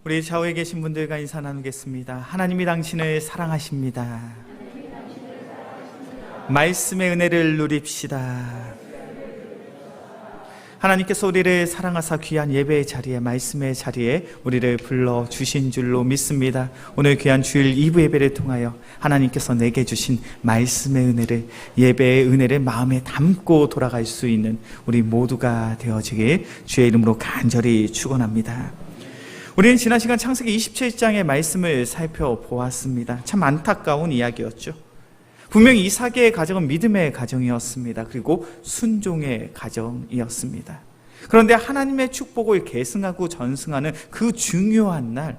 우리 좌우에 계신 분들과 인사 나누겠습니다. 하나님이 당신을 사랑하십니다. 말씀의 은혜를 누립시다. 하나님께서 우리를 사랑하사 귀한 예배의 자리에, 말씀의 자리에 우리를 불러주신 줄로 믿습니다. 오늘 귀한 주일 2부 예배를 통하여 하나님께서 내게 주신 말씀의 은혜를, 예배의 은혜를 마음에 담고 돌아갈 수 있는 우리 모두가 되어지길 주의 이름으로 간절히 축원합니다. 우리는 지난 시간 창세기 27장의 말씀을 살펴보았습니다. 참 안타까운 이야기였죠. 분명히 이삭의 가정은 믿음의 가정이었습니다. 그리고 순종의 가정이었습니다. 그런데 하나님의 축복을 계승하고 전승하는 그 중요한 날,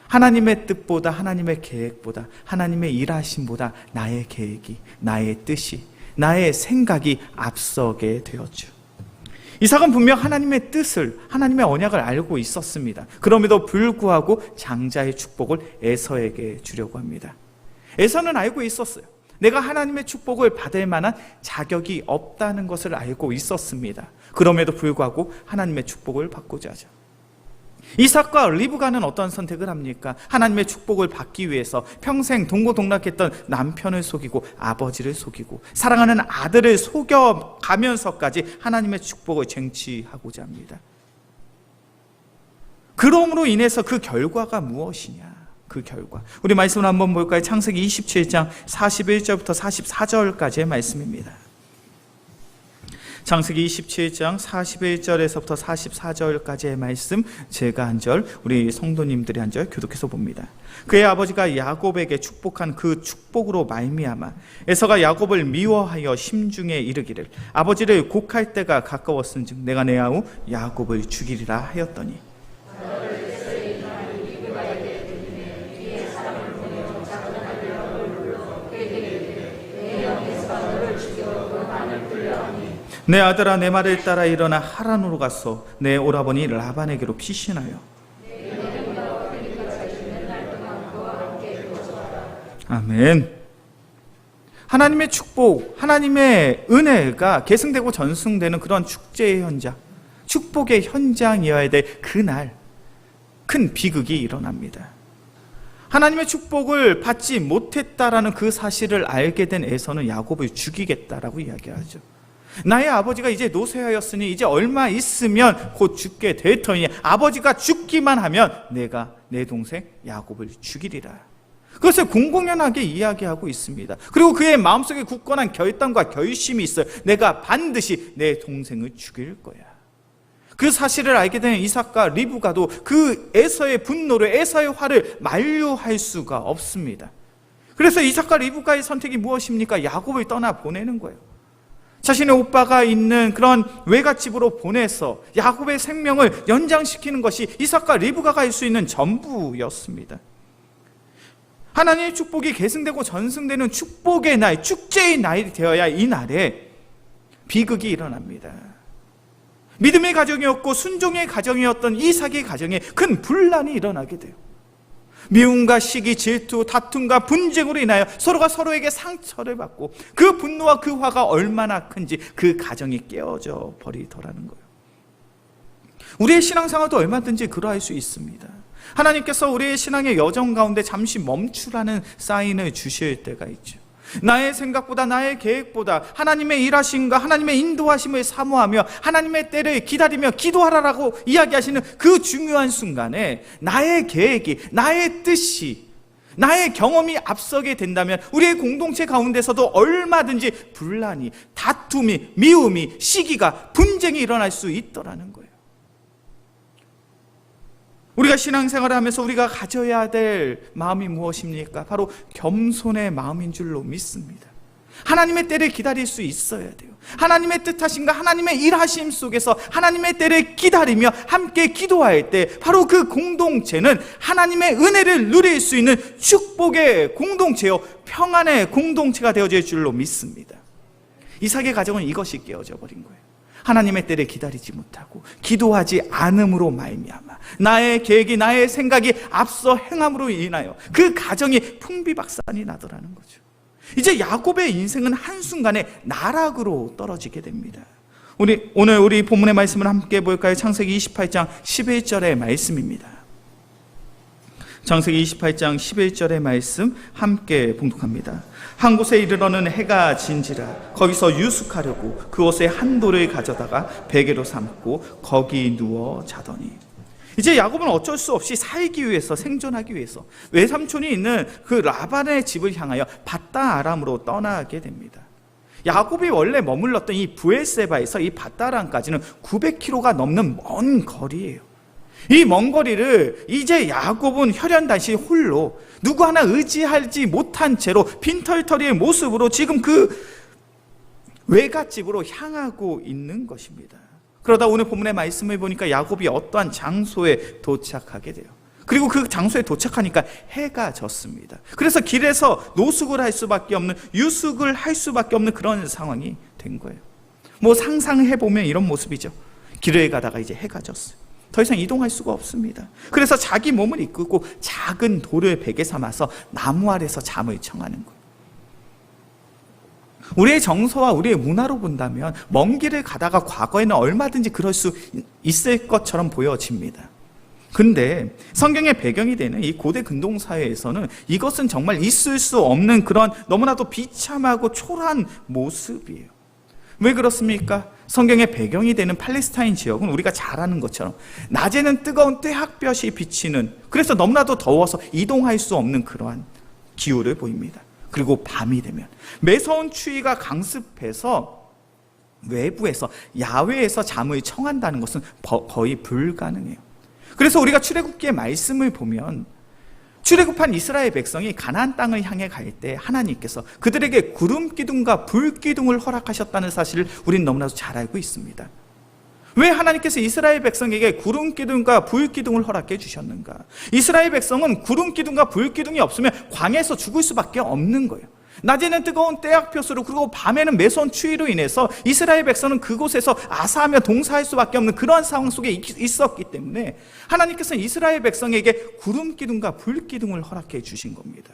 하나님의 뜻보다, 하나님의 계획보다, 하나님의 일하심보다 나의 계획이, 나의 뜻이, 나의 생각이 앞서게 되었죠. 이삭은 분명 하나님의 뜻을, 하나님의 언약을 알고 있었습니다. 그럼에도 불구하고 장자의 축복을 에서에게 주려고 합니다. 에서는 알고 있었어요. 내가 하나님의 축복을 받을 만한 자격이 없다는 것을 알고 있었습니다. 그럼에도 불구하고 하나님의 축복을 받고자 하죠. 이삭과 리브가는 어떤 선택을 합니까? 하나님의 축복을 받기 위해서 평생 동고동락했던 남편을 속이고 아버지를 속이고 사랑하는 아들을 속여가면서까지 하나님의 축복을 쟁취하고자 합니다. 그럼으로 인해서 그 결과가 무엇이냐? 그 결과, 우리 말씀을 한번 볼까요? 창세기 27장 41절부터 44절까지의 말씀입니다. 창세기 27장 41절에서부터 44절까지의 말씀, 제가 한 절, 우리 성도님들이 한 절 교독해서 봅니다. 그의 아버지가 야곱에게 축복한 그 축복으로 말미암아 에서가 야곱을 미워하여 심중에 이르기를 아버지를 곡할 때가 가까웠은즉 내가 내 아우 야곱을 죽이리라 하였더니, 내 아들아, 내 말을 따라 일어나 하란으로 가서 내 오라버니 라반에게로 피신하여. 아멘. 하나님의 축복, 하나님의 은혜가 계승되고 전승되는 그런 축제의 현장, 축복의 현장이어야 될 그날 큰 비극이 일어납니다. 하나님의 축복을 받지 못했다라는 그 사실을 알게 된 에서는 야곱을 죽이겠다라고 이야기하죠. 나의 아버지가 이제 노쇠하였으니 이제 얼마 있으면 곧 죽게 될 터이니 아버지가 죽기만 하면 내가 내 동생 야곱을 죽이리라. 그것을 공공연하게 이야기하고 있습니다. 그리고 그의 마음속에 굳건한 결단과 결심이 있어요. 내가 반드시 내 동생을 죽일 거야. 그 사실을 알게 된 이삭과 리브가도 그 에서의 분노를, 에서의 화를 만류할 수가 없습니다. 그래서 이삭과 리브가의 선택이 무엇입니까? 야곱을 떠나 보내는 거예요. 자신의 오빠가 있는 그런 외갓집으로 보내서 야곱의 생명을 연장시키는 것이 이삭과 리브가가 할 수 있는 전부였습니다. 하나님의 축복이 계승되고 전승되는 축복의 날, 축제의 날이 되어야 이 날에 비극이 일어납니다. 믿음의 가정이었고 순종의 가정이었던 이삭의 가정에 큰 분란이 일어나게 돼요. 미움과 시기, 질투, 다툼과 분쟁으로 인하여 서로가 서로에게 상처를 받고 그 분노와 그 화가 얼마나 큰지 그 가정이 깨어져 버리더라는 거예요. 우리의 신앙생활도 얼마든지 그러할 수 있습니다. 하나님께서 우리의 신앙의 여정 가운데 잠시 멈추라는 사인을 주실 때가 있죠. 나의 생각보다, 나의 계획보다 하나님의 일하심과 하나님의 인도하심을 사모하며 하나님의 때를 기다리며 기도하라라고 이야기하시는 그 중요한 순간에 나의 계획이, 나의 뜻이, 나의 경험이 앞서게 된다면 우리의 공동체 가운데서도 얼마든지 분란이, 다툼이, 미움이, 시기가, 분쟁이 일어날 수 있더라는 거예요. 우리가 신앙생활을 하면서 우리가 가져야 될 마음이 무엇입니까? 바로 겸손의 마음인 줄로 믿습니다. 하나님의 때를 기다릴 수 있어야 돼요. 하나님의 뜻하심과 하나님의 일하심 속에서 하나님의 때를 기다리며 함께 기도할 때 바로 그 공동체는 하나님의 은혜를 누릴 수 있는 축복의 공동체요, 평안의 공동체가 되어질 줄로 믿습니다. 이삭의 가정은 이것이 깨어져 버린 거예요. 하나님의 때를 기다리지 못하고 기도하지 않음으로 말미암아 나의 계획이, 나의 생각이 앞서 행함으로 인하여 그 가정이 풍비박산이 나더라는 거죠. 이제 야곱의 인생은 한순간에 나락으로 떨어지게 됩니다. 오늘 우리 본문의 말씀을 함께 볼까요? 창세기 28장 11절의 말씀입니다. 창세기 28장 11절의 말씀 함께 봉독합니다. 한 곳에 이르러는 해가 진지라 거기서 유숙하려고 그곳에 한 돌을 가져다가 베개로 삼고 거기 누워 자더니. 이제 야곱은 어쩔 수 없이 살기 위해서, 생존하기 위해서 외삼촌이 있는 그 라반의 집을 향하여 밧다 아람으로 떠나게 됩니다. 야곱이 원래 머물렀던 이 브엘세바에서 이 밧다 아람까지는 900km가 넘는 먼 거리예요. 이 먼 거리를 이제 야곱은 혈연단시 홀로 누구 하나 의지하지 못한 채로 빈털터리의 모습으로 지금 그 외갓집으로 향하고 있는 것입니다. 그러다 오늘 본문의 말씀을 보니까 야곱이 어떠한 장소에 도착하게 돼요. 그리고 그 장소에 도착하니까 해가 졌습니다. 그래서 길에서 노숙을 할 수밖에 없는, 유숙을 할 수밖에 없는 그런 상황이 된 거예요. 뭐 상상해보면 이런 모습이죠. 길을 가다가 이제 해가 졌어요. 더 이상 이동할 수가 없습니다. 그래서 자기 몸을 이끌고 작은 돌을 베개 삼아서 나무 아래서 잠을 청하는 거예요. 우리의 정서와 우리의 문화로 본다면 먼 길을 가다가 과거에는 얼마든지 그럴 수 있을 것처럼 보여집니다. 근데 성경의 배경이 되는 이 고대 근동사회에서는 이것은 정말 있을 수 없는 그런 너무나도 비참하고 초라한 모습이에요. 왜 그렇습니까? 성경의 배경이 되는 팔레스타인 지역은 우리가 잘 아는 것처럼 낮에는 뜨거운 떼학볕이 비치는, 그래서 너무나도 더워서 이동할 수 없는 그러한 기후를 보입니다. 그리고 밤이 되면 매서운 추위가 강습해서 외부에서, 야외에서 잠을 청한다는 것은 거의 불가능해요. 그래서 우리가 출애굽기의 말씀을 보면 출애굽한 이스라엘 백성이 가나안 땅을 향해 갈 때 하나님께서 그들에게 구름 기둥과 불 기둥을 허락하셨다는 사실을 우리는 너무나도 잘 알고 있습니다. 왜 하나님께서 이스라엘 백성에게 구름 기둥과 불 기둥을 허락해 주셨는가? 이스라엘 백성은 구름 기둥과 불 기둥이 없으면 광야에서 죽을 수밖에 없는 거예요. 낮에는 뜨거운 떼약볕으로, 그리고 밤에는 매서운 추위로 인해서 이스라엘 백성은 그곳에서 아사하며 동사할 수밖에 없는 그러한 상황 속에 있었기 때문에 하나님께서는 이스라엘 백성에게 구름 기둥과 불 기둥을 허락해 주신 겁니다.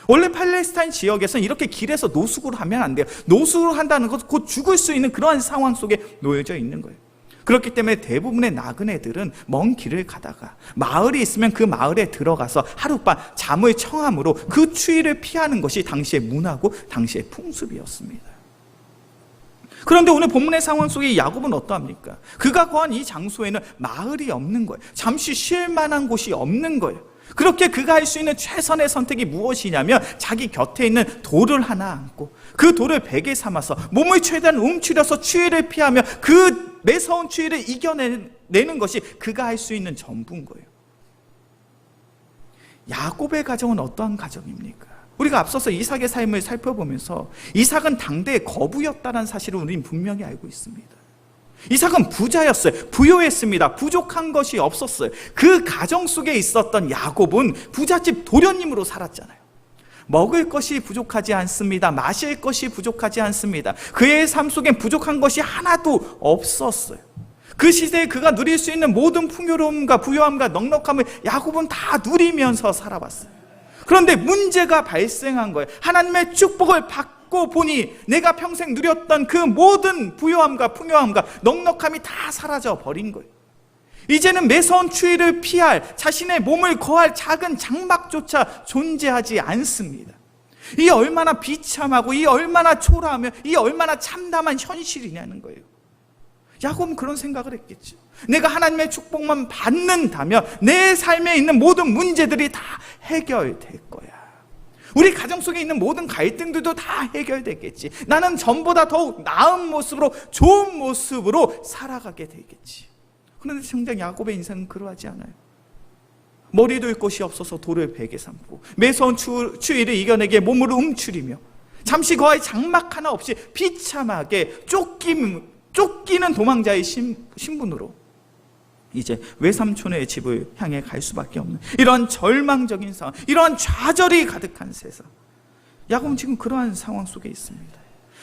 원래 팔레스타인 지역에서는 이렇게 길에서 노숙을 하면 안 돼요. 노숙을 한다는 것은 곧 죽을 수 있는 그러한 상황 속에 놓여져 있는 거예요. 그렇기 때문에 대부분의 나그네들은 먼 길을 가다가 마을이 있으면 그 마을에 들어가서 하룻밤 잠을 청함으로 그 추위를 피하는 것이 당시의 문화고 당시의 풍습이었습니다. 그런데 오늘 본문의 상황 속에 야곱은 어떠합니까? 그가 거한 이 장소에는 마을이 없는 거예요. 잠시 쉴 만한 곳이 없는 거예요. 그렇게 그가 할 수 있는 최선의 선택이 무엇이냐면 자기 곁에 있는 돌을 하나 안고 그 돌을 베개 삼아서 몸을 최대한 움츠려서 추위를 피하며 그 매서운 추위를 이겨내는 것이 그가 할 수 있는 전부인 거예요. 야곱의 가정은 어떠한 가정입니까? 우리가 앞서서 이삭의 삶을 살펴보면서 이삭은 당대의 거부였다는 사실을 우리는 분명히 알고 있습니다. 이삭은 부자였어요. 부유했습니다. 부족한 것이 없었어요. 그 가정 속에 있었던 야곱은 부잣집 도련님으로 살았잖아요. 먹을 것이 부족하지 않습니다. 마실 것이 부족하지 않습니다. 그의 삶 속엔 부족한 것이 하나도 없었어요. 그 시대에 그가 누릴 수 있는 모든 풍요로움과 부유함과 넉넉함을 야곱은 다 누리면서 살아왔어요. 그런데 문제가 발생한 거예요. 하나님의 축복을 받고 보니 내가 평생 누렸던 그 모든 부유함과 풍요함과 넉넉함이 다 사라져 버린 거예요. 이제는 매서운 추위를 피할, 자신의 몸을 거할 작은 장막조차 존재하지 않습니다. 이 얼마나 비참하고 이 얼마나 초라하며 이 얼마나 참담한 현실이냐는 거예요. 야곱은 그런 생각을 했겠죠. 내가 하나님의 축복만 받는다면 내 삶에 있는 모든 문제들이 다 해결될 거야. 우리 가정 속에 있는 모든 갈등들도 다 해결되겠지. 나는 전보다 더욱 나은 모습으로, 좋은 모습으로 살아가게 되겠지. 그런데 정작 야곱의 인생은 그러하지 않아요. 머리 둘 곳이 없어서 돌을 베개 삼고 매서운 추위를 이겨내게 몸을 움츠리며 잠시 거의 장막 하나 없이 비참하게 쫓기는 도망자의 신분으로 이제 외삼촌의 집을 향해 갈 수밖에 없는 이런 절망적인 상황, 이런 좌절이 가득한 세상. 야곱은 지금 그러한 상황 속에 있습니다.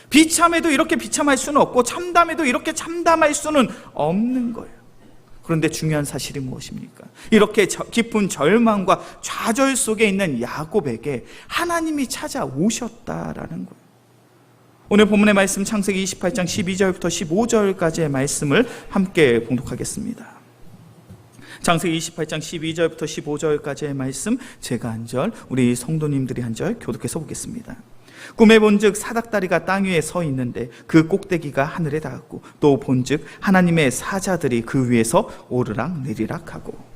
비참해도 이렇게 비참할 수는 없고 참담해도 이렇게 참담할 수는 없는 거예요. 그런데 중요한 사실이 무엇입니까? 이렇게 깊은 절망과 좌절 속에 있는 야곱에게 하나님이 찾아오셨다라는 거예요. 오늘 본문의 말씀 창세기 28장 12절부터 15절까지의 말씀을 함께 봉독하겠습니다. 창세기 28장 12절부터 15절까지의 말씀, 제가 한 절, 우리 성도님들이 한 절 교독해서 보겠습니다. 꿈에 본즉 사닥다리가 땅 위에 서 있는데 그 꼭대기가 하늘에 닿았고, 또 본즉 하나님의 사자들이 그 위에서 오르락 내리락 하고,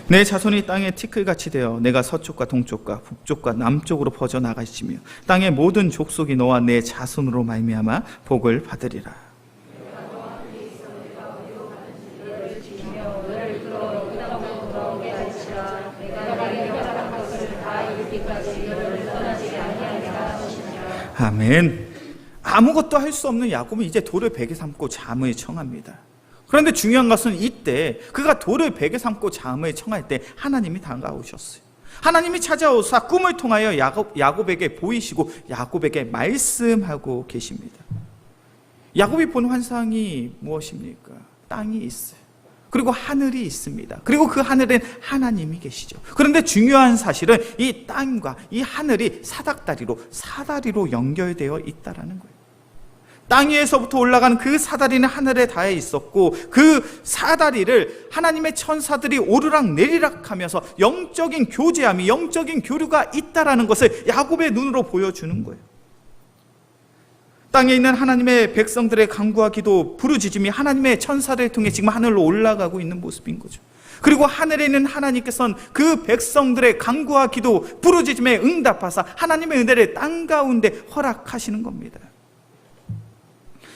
내 자손이 땅에 티끌같이 되어 내가 서쪽과 동쪽과 북쪽과 남쪽으로 퍼져 나가시며 땅의 모든 족속이 너와 내 자손으로 말미암아 복을 받으리라. 아멘. 아무것도 할 수 없는 야곱은 이제 돌을 베개 삼고 잠을 청합니다. 그런데 중요한 것은 이때 그가 돌을 베개 삼고 잠을 청할 때 하나님이 다가오셨어요. 하나님이 찾아오사 꿈을 통하여 야곱에게 보이시고 야곱에게 말씀하고 계십니다. 야곱이 본 환상이 무엇입니까? 땅이 있어요. 그리고 하늘이 있습니다. 그리고 그 하늘엔 하나님이 계시죠. 그런데 중요한 사실은 이 땅과 이 하늘이 사다리로 연결되어 있다라는 거예요. 땅 위에서부터 올라가는 그 사다리는 하늘에 닿아 있었고, 그 사다리를 하나님의 천사들이 오르락 내리락 하면서 영적인 교제함이, 영적인 교류가 있다라는 것을 야곱의 눈으로 보여주는 거예요. 땅에 있는 하나님의 백성들의 간구와 기도, 부르짖음이 하나님의 천사들을 통해 지금 하늘로 올라가고 있는 모습인 거죠. 그리고 하늘에 있는 하나님께서는 그 백성들의 간구와 기도, 부르짖음에 응답하사 하나님의 은혜를 땅 가운데 허락하시는 겁니다.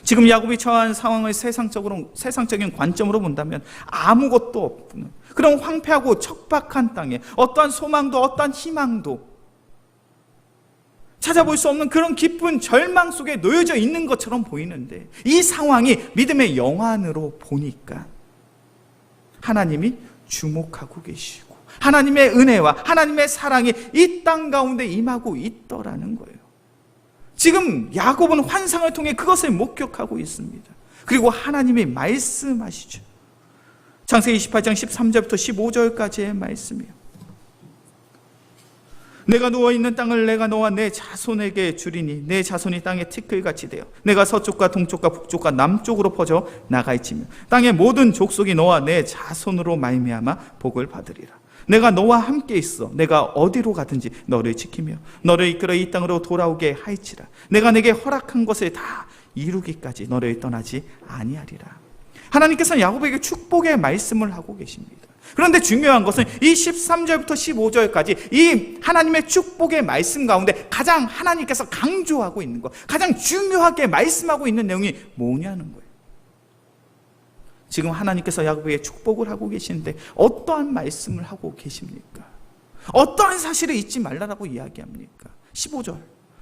지금 야곱이 처한 상황을 세상적인 관점으로 본다면 아무것도 없는 그런 황폐하고 척박한 땅에 어떠한 소망도 어떠한 희망도 찾아볼 수 없는 그런 깊은 절망 속에 놓여져 있는 것처럼 보이는데, 이 상황이 믿음의 영안으로 보니까 하나님이 주목하고 계시고 하나님의 은혜와 하나님의 사랑이 이 땅 가운데 임하고 있더라는 거예요. 지금 야곱은 환상을 통해 그것을 목격하고 있습니다. 그리고 하나님이 말씀하시죠. 창세기 28장 13절부터 15절까지의 말씀이에요. 내가 누워있는 땅을 내가 너와 내 자손에게 주리니 내 자손이 땅의 티끌같이 되어 내가 서쪽과 동쪽과 북쪽과 남쪽으로 퍼져 나가 있으며 땅의 모든 족속이 너와 내 자손으로 말미암아 복을 받으리라. 내가 너와 함께 있어 내가 어디로 가든지 너를 지키며 너를 이끌어 이 땅으로 돌아오게 하이치라. 내가 내게 허락한 것을 다 이루기까지 너를 떠나지 아니하리라. 하나님께서는 야곱에게 축복의 말씀을 하고 계십니다. 그런데 중요한 것은 이 13절부터 15절까지 이 하나님의 축복의 말씀 가운데 가장 하나님께서 강조하고 있는 것, 가장 중요하게 말씀하고 있는 내용이 뭐냐는 거예요. 지금 하나님께서 야곱에게 축복을 하고 계시는데 어떠한 말씀을 하고 계십니까? 어떠한 사실을 잊지 말라라고 이야기합니까? 15절,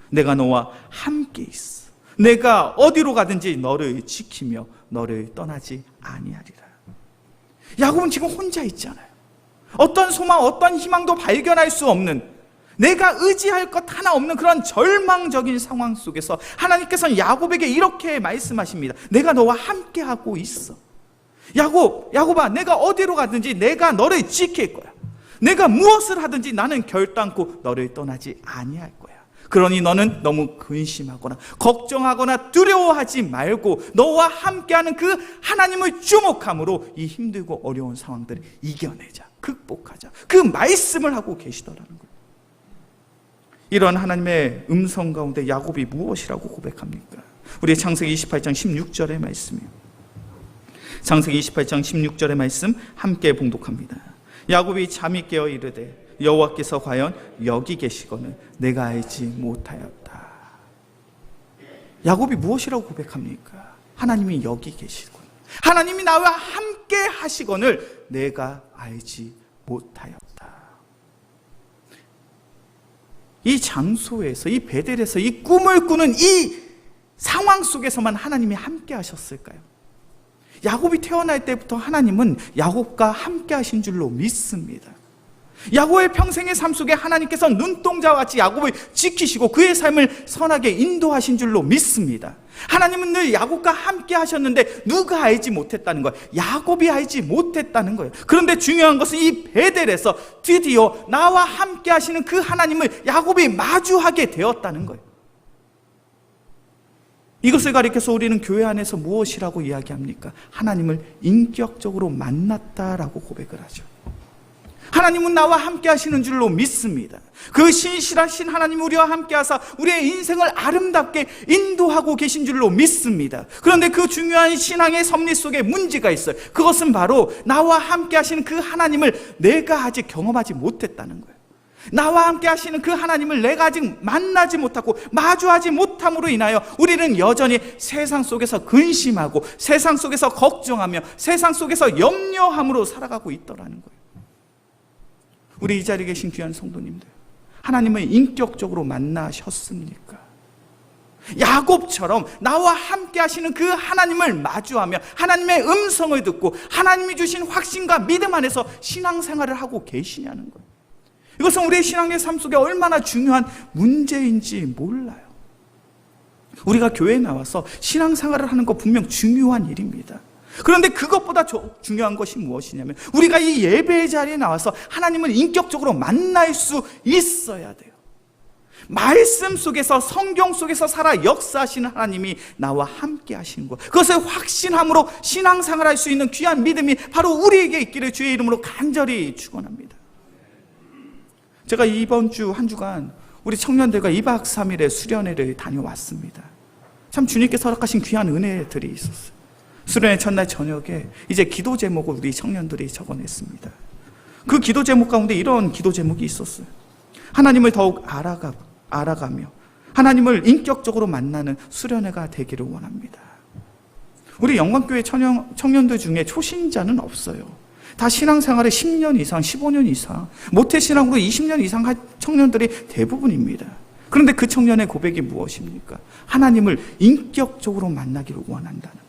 내가 너와 함께 있어 내가 어디로 가든지 너를 지키며 너를 떠나지 아니하리라. 야곱은 지금 혼자 있잖아요. 어떤 소망, 어떤 희망도 발견할 수 없는, 내가 의지할 것 하나 없는 그런 절망적인 상황 속에서 하나님께서는 야곱에게 이렇게 말씀하십니다. 내가 너와 함께하고 있어. 야곱아, 내가 어디로 가든지 내가 너를 지킬 거야. 내가 무엇을 하든지 나는 결단코 너를 떠나지 아니할 거야. 그러니 너는 너무 근심하거나 걱정하거나 두려워하지 말고 너와 함께하는 그 하나님을 주목함으로 이 힘들고 어려운 상황들을 이겨내자, 극복하자. 그 말씀을 하고 계시더라는 거예요. 이런 하나님의 음성 가운데 야곱이 무엇이라고 고백합니까? 우리 창세기 28장 16절의 말씀이에요. 창세기 28장 16절의 말씀 함께 봉독합니다. 야곱이 잠이 깨어 이르되 여호와께서 과연 여기 계시거늘 내가 알지 못하였다. 야곱이 무엇이라고 고백합니까? 하나님이 여기 계시군, 하나님이 나와 함께 하시거늘 내가 알지 못하였다. 이 장소에서, 이 베델에서 이 꿈을 꾸는 이 상황 속에서만 하나님이 함께 하셨을까요? 야곱이 태어날 때부터 하나님은 야곱과 함께 하신 줄로 믿습니다. 야곱의 평생의 삶 속에 하나님께서 눈동자와 같이 야곱을 지키시고 그의 삶을 선하게 인도하신 줄로 믿습니다. 하나님은 늘 야곱과 함께 하셨는데 누가 알지 못했다는 거예요. 야곱이 알지 못했다는 거예요. 그런데 중요한 것은 이 베델에서 드디어 나와 함께 하시는 그 하나님을 야곱이 마주하게 되었다는 거예요. 이것을 가리켜서 우리는 교회 안에서 무엇이라고 이야기합니까? 하나님을 인격적으로 만났다라고 고백을 하죠. 하나님은 나와 함께 하시는 줄로 믿습니다. 그 신실하신 하나님 우리와 함께 하사 우리의 인생을 아름답게 인도하고 계신 줄로 믿습니다. 그런데 그 중요한 신앙의 섭리 속에 문제가 있어요. 그것은 바로 나와 함께 하시는 그 하나님을 내가 아직 경험하지 못했다는 거예요. 나와 함께 하시는 그 하나님을 내가 아직 만나지 못하고 마주하지 못함으로 인하여 우리는 여전히 세상 속에서 근심하고 세상 속에서 걱정하며 세상 속에서 염려함으로 살아가고 있더라는 거예요. 우리 이 자리에 계신 귀한 성도님들, 하나님을 인격적으로 만나셨습니까? 야곱처럼 나와 함께 하시는 그 하나님을 마주하며 하나님의 음성을 듣고 하나님이 주신 확신과 믿음 안에서 신앙생활을 하고 계시냐는 거예요. 이것은 우리의 신앙의 삶 속에 얼마나 중요한 문제인지 몰라요. 우리가 교회에 나와서 신앙생활을 하는 거 분명 중요한 일입니다. 그런데 그것보다 중요한 것이 무엇이냐면 우리가 이 예배의 자리에 나와서 하나님을 인격적으로 만날 수 있어야 돼요. 말씀 속에서 성경 속에서 살아 역사하시는 하나님이 나와 함께 하시는 것, 그것을 확신함으로 신앙생활할 수 있는 귀한 믿음이 바로 우리에게 있기를 주의 이름으로 간절히 축원합니다. 제가 이번 주 한 주간 우리 청년들과 2박 3일의 수련회를 다녀왔습니다. 참 주님께서 허락하신 귀한 은혜들이 있었어요. 수련회 첫날 저녁에 이제 기도 제목을 우리 청년들이 적어냈습니다. 그 기도 제목 가운데 이런 기도 제목이 있었어요. 하나님을 더욱 알아가며 하나님을 인격적으로 만나는 수련회가 되기를 원합니다. 우리 영광교회 청년들 중에 초신자는 없어요. 다 신앙생활에 10년 이상, 15년 이상, 모태신앙으로 20년 이상 한 청년들이 대부분입니다. 그런데 그 청년의 고백이 무엇입니까? 하나님을 인격적으로 만나기를 원한다는 거예요.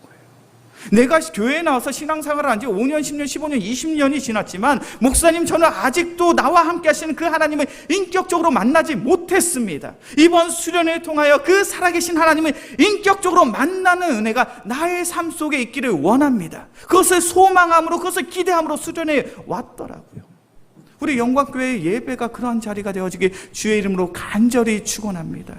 내가 교회에 나와서 신앙생활을 한 지 5년, 10년, 15년, 20년이 지났지만 목사님 저는 아직도 나와 함께 하시는 그 하나님을 인격적으로 만나지 못했습니다. 이번 수련회를 통하여 그 살아계신 하나님을 인격적으로 만나는 은혜가 나의 삶 속에 있기를 원합니다. 그것을 소망함으로, 그것을 기대함으로 수련회에 왔더라고요. 우리 영광교회의 예배가 그러한 자리가 되어지길 주의 이름으로 간절히 축원합니다.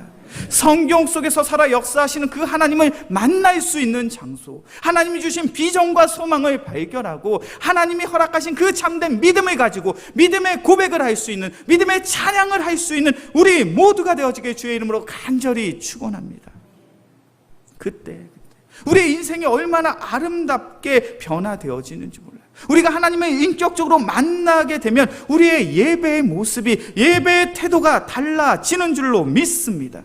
성경 속에서 살아 역사하시는 그 하나님을 만날 수 있는 장소, 하나님이 주신 비전과 소망을 발견하고 하나님이 허락하신 그 참된 믿음을 가지고 믿음의 고백을 할 수 있는, 믿음의 찬양을 할 수 있는 우리 모두가 되어지길 주의 이름으로 간절히 축원합니다. 그때 우리의 인생이 얼마나 아름답게 변화되어지는지 몰라요. 우리가 하나님을 인격적으로 만나게 되면 우리의 예배의 모습이, 예배의 태도가 달라지는 줄로 믿습니다.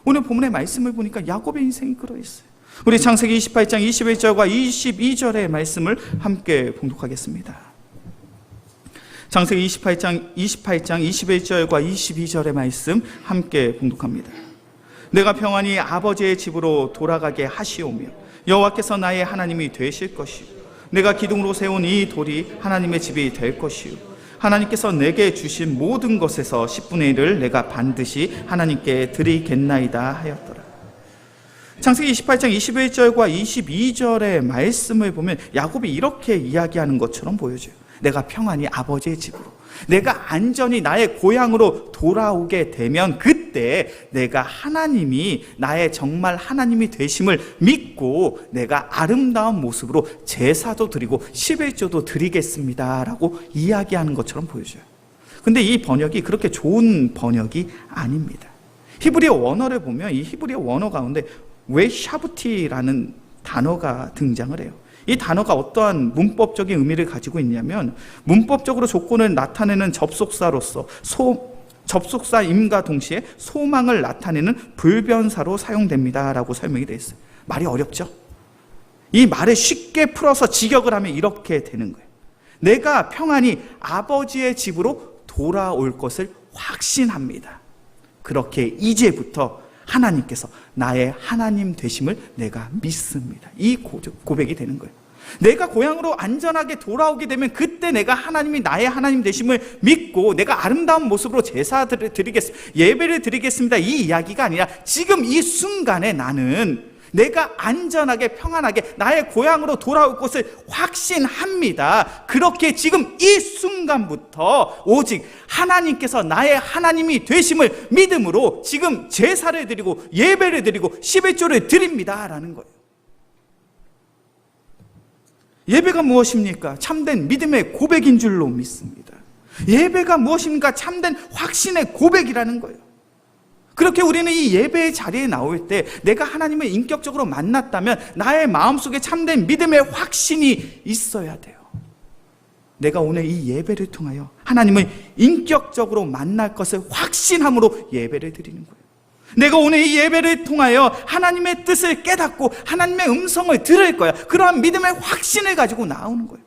오늘 본문의 말씀을 보니까 야곱의 인생이 그러했어요. 우리 창세기 28장 21절과 22절의 말씀을 함께 봉독하겠습니다. 창세기 28장 21절과 22절의 말씀 함께 봉독합니다. 내가 평안히 아버지의 집으로 돌아가게 하시오며 여호와께서 나의 하나님이 되실 것이요 내가 기둥으로 세운 이 돌이 하나님의 집이 될 것이요 하나님께서 내게 주신 모든 것에서 10분의 1을 내가 반드시 하나님께 드리겠나이다 하였더라. 창세기 28장 21절과 22절의 말씀을 보면 야곱이 이렇게 이야기하는 것처럼 보여져요. 내가 평안히 아버지의 집으로, 내가 안전히 나의 고향으로 돌아오게 되면 그때 내가 하나님이 나의 정말 하나님이 되심을 믿고 내가 아름다운 모습으로 제사도 드리고 11조도 드리겠습니다라고 이야기하는 것처럼 보여져요. 근데 이 번역이 그렇게 좋은 번역이 아닙니다. 히브리어 원어를 보면 이 히브리어 원어 가운데 웨샤부티라는 단어가 등장을 해요. 이 단어가 어떠한 문법적인 의미를 가지고 있냐면 문법적으로 조건을 나타내는 접속사로서 접속사임과 동시에 소망을 나타내는 불변사로 사용됩니다라고 설명이 되어 있어요. 말이 어렵죠? 이 말을 쉽게 풀어서 직역을 하면 이렇게 되는 거예요. 내가 평안히 아버지의 집으로 돌아올 것을 확신합니다. 그렇게 이제부터 하나님께서 나의 하나님 되심을 내가 믿습니다. 이 고백이 되는 거예요. 내가 고향으로 안전하게 돌아오게 되면 그때 내가 하나님이 나의 하나님 되심을 믿고 내가 아름다운 모습으로 제사를 드리겠습니다, 예배를 드리겠습니다, 이 이야기가 아니라 지금 이 순간에 나는 내가 안전하게 평안하게 나의 고향으로 돌아올 것을 확신합니다. 그렇게 지금 이 순간부터 오직 하나님께서 나의 하나님이 되심을 믿음으로 지금 제사를 드리고 예배를 드리고 11조를 드립니다 라는 거예요. 예배가 무엇입니까? 참된 믿음의 고백인 줄로 믿습니다. 예배가 무엇입니까? 참된 확신의 고백이라는 거예요. 그렇게 우리는 이 예배의 자리에 나올 때 내가 하나님을 인격적으로 만났다면 나의 마음속에 참된 믿음의 확신이 있어야 돼요. 내가 오늘 이 예배를 통하여 하나님을 인격적으로 만날 것을 확신함으로 예배를 드리는 거예요. 내가 오늘 이 예배를 통하여 하나님의 뜻을 깨닫고 하나님의 음성을 들을 거야. 그러한 믿음의 확신을 가지고 나오는 거예요.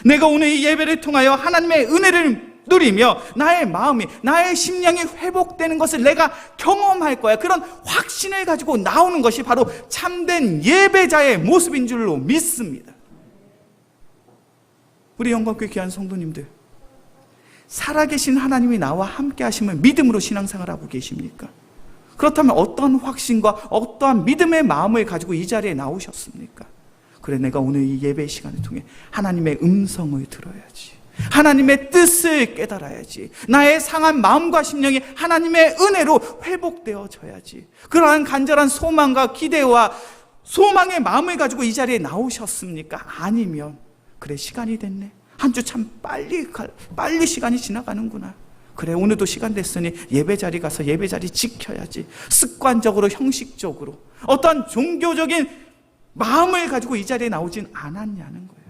내가 오늘 이 예배를 통하여 하나님의 은혜를 누리며 나의 마음이, 나의 심령이 회복되는 것을 내가 경험할 거야. 그런 확신을 가지고 나오는 것이 바로 참된 예배자의 모습인 줄로 믿습니다. 우리 영광교회 귀한 성도님들, 살아계신 하나님이 나와 함께 하심을 믿음으로 신앙생활하고 계십니까? 그렇다면 어떠한 확신과 어떠한 믿음의 마음을 가지고 이 자리에 나오셨습니까? 그래, 내가 오늘 이 예배 시간을 통해 하나님의 음성을 들어야지, 하나님의 뜻을 깨달아야지, 나의 상한 마음과 심령이 하나님의 은혜로 회복되어져야지. 그러한 간절한 소망과 기대와 소망의 마음을 가지고 이 자리에 나오셨습니까? 아니면 그래, 시간이 됐네, 한 주 참 빨리 시간이 지나가는구나, 그래 오늘도 시간 됐으니 예배 자리 가서 예배 자리 지켜야지, 습관적으로 형식적으로 어떤 종교적인 마음을 가지고 이 자리에 나오진 않았냐는 거예요.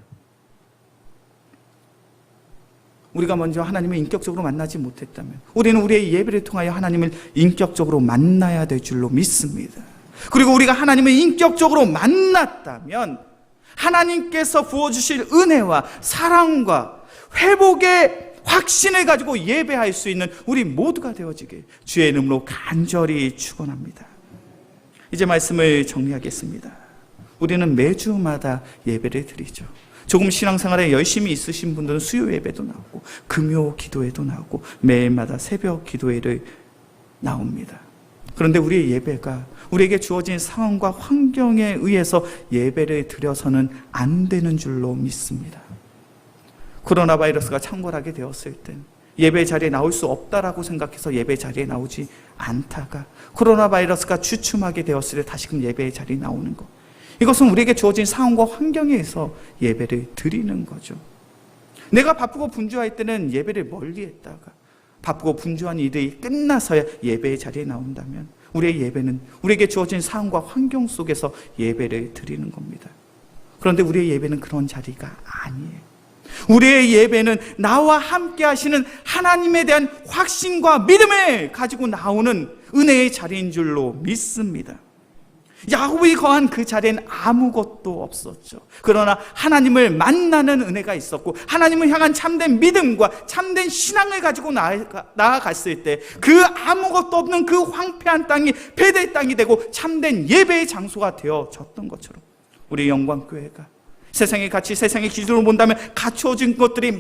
우리가 먼저 하나님을 인격적으로 만나지 못했다면 우리는 우리의 예배를 통하여 하나님을 인격적으로 만나야 될 줄로 믿습니다. 그리고 우리가 하나님을 인격적으로 만났다면 하나님께서 부어주실 은혜와 사랑과 회복의 확신을 가지고 예배할 수 있는 우리 모두가 되어지길 주의 이름으로 간절히 축원합니다. 이제 말씀을 정리하겠습니다. 우리는 매주마다 예배를 드리죠. 조금 신앙생활에 열심히 있으신 분들은 수요 예배도 나오고 금요 기도회도 나오고 매일마다 새벽 기도회를 나옵니다. 그런데 우리의 예배가 우리에게 주어진 상황과 환경에 의해서 예배를 드려서는 안 되는 줄로 믿습니다. 코로나 바이러스가 창궐하게 되었을 땐 예배 자리에 나올 수 없다라고 생각해서 예배 자리에 나오지 않다가 코로나 바이러스가 주춤하게 되었을 때 다시금 예배 자리에 나오는 것, 이것은 우리에게 주어진 상황과 환경에 의해서 예배를 드리는 거죠. 내가 바쁘고 분주할 때는 예배를 멀리했다가 바쁘고 분주한 일이 끝나서야 예배의 자리에 나온다면 우리의 예배는 우리에게 주어진 상황과 환경 속에서 예배를 드리는 겁니다. 그런데 우리의 예배는 그런 자리가 아니에요. 우리의 예배는 나와 함께 하시는 하나님에 대한 확신과 믿음을 가지고 나오는 은혜의 자리인 줄로 믿습니다. 야곱이 거한 그 자리엔 아무것도 없었죠. 그러나 하나님을 만나는 은혜가 있었고 하나님을 향한 참된 믿음과 참된 신앙을 가지고 나아갔을 때 그 아무것도 없는 그 황폐한 땅이 베델 땅이 되고 참된 예배의 장소가 되어졌던 것처럼 우리 영광교회가 세상의 가치, 세상의 기준으로 본다면 갖춰진 것들이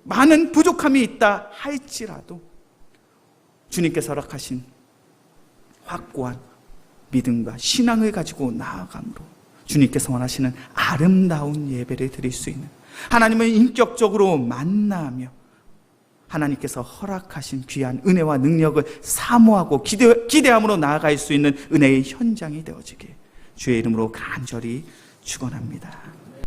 많은 부족함이 있다 할지라도 주님께서 허락하신 확고한 믿음과 신앙을 가지고 나아감으로 주님께서 원하시는 아름다운 예배를 드릴 수 있는, 하나님을 인격적으로 만나며 하나님께서 허락하신 귀한 은혜와 능력을 사모하고 기대함으로 나아갈 수 있는 은혜의 현장이 되어지길 주의 이름으로 간절히 축원합니다.